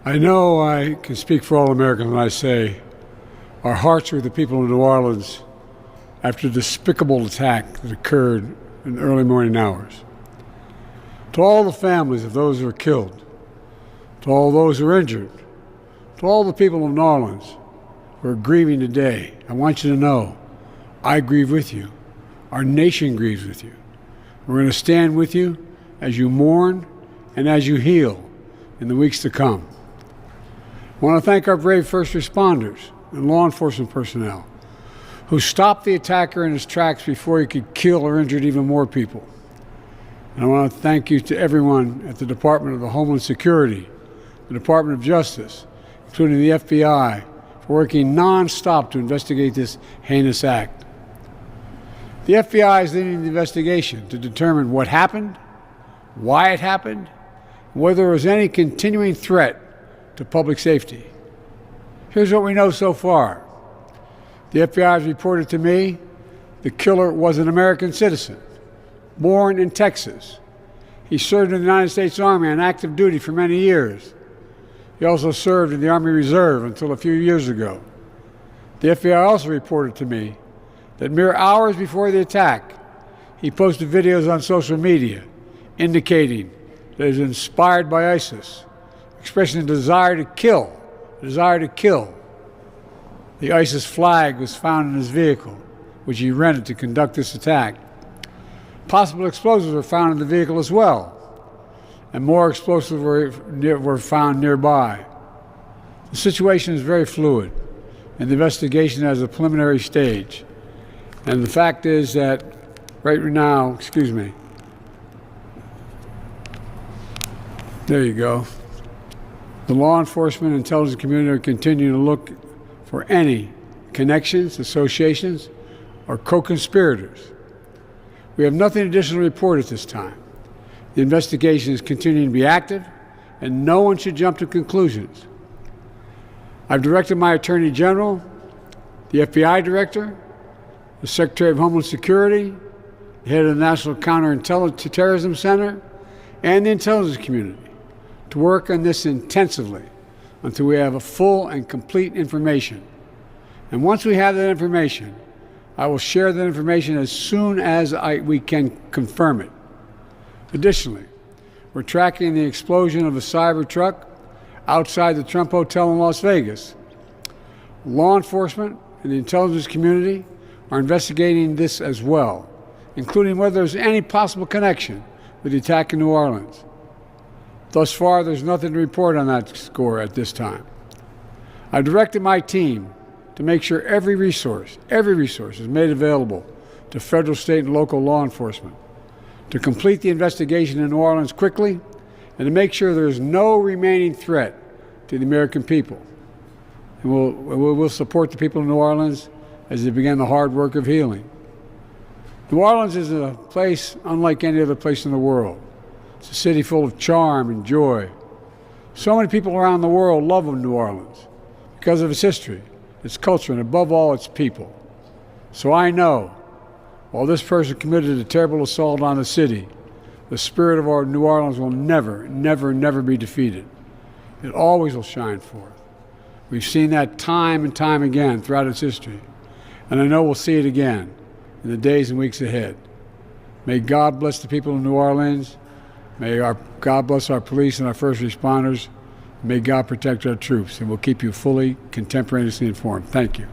I know I can speak for all Americans when I say our hearts are with the people of New Orleans after the despicable attack that occurred in the early morning hours. To all the families of those who were killed, to all those who were injured, to all the people of New Orleans who are grieving today, I want you to know I grieve with you. Our nation grieves with you. We're going to stand with you as you mourn and as you heal in the weeks to come. I want to thank our brave first responders and law enforcement personnel who stopped the attacker in his tracks before he could kill or injure even more people. And I want to thank you to everyone at the Department of Homeland Security, the Department of Justice, including the FBI, for working nonstop to investigate this heinous act. The FBI is leading the investigation to determine what happened, why it happened, and whether there was any continuing threat to public safety. Here's what we know so far. The FBI has reported to me the killer was an American citizen, born in Texas. He served in the United States Army on active duty for many years. He also served in the Army Reserve until a few years ago. The FBI also reported to me that mere hours before the attack, he posted videos on social media indicating that he was inspired by ISIS, expressing a desire to kill. The ISIS flag was found in his vehicle, which he rented to conduct this attack. Possible explosives were found in the vehicle as well, and more explosives were found nearby. The situation is very fluid, and the investigation has a preliminary stage. And the fact is that right now, there you go. The law enforcement and intelligence community are continuing to look for any connections, associations, or co-conspirators. We have nothing additional to report at this time. The investigation is continuing to be active, and no one should jump to conclusions. I've directed my Attorney General, the FBI Director, the Secretary of Homeland Security, the head of the National Counterterrorism Center, and the intelligence community to work on this intensively until we have a full and complete information. And once we have that information, I will share that information as soon as we can confirm it. Additionally, we're tracking the explosion of a cyber truck outside the Trump Hotel in Las Vegas. Law enforcement and the intelligence community are investigating this as well, including whether there's any possible connection with the attack in New Orleans. Thus far, there's nothing to report on that score at this time. I've directed my team to make sure every resource is made available to federal, state, and local law enforcement to complete the investigation in New Orleans quickly and to make sure there is no remaining threat to the American people. And we'll support the people of New Orleans as they begin the hard work of healing. New Orleans is a place unlike any other place in the world. It's a city full of charm and joy. So many people around the world love New Orleans because of its history, its culture, and above all, its people. So I know, while this person committed a terrible assault on the city, the spirit of our New Orleans will never, never, never be defeated. It always will shine forth. We've seen that time and time again throughout its history, and I know we'll see it again in the days and weeks ahead. May God bless the people of New Orleans. May God bless our police and our first responders. May God protect our troops, and we'll keep you fully, contemporaneously informed. Thank you.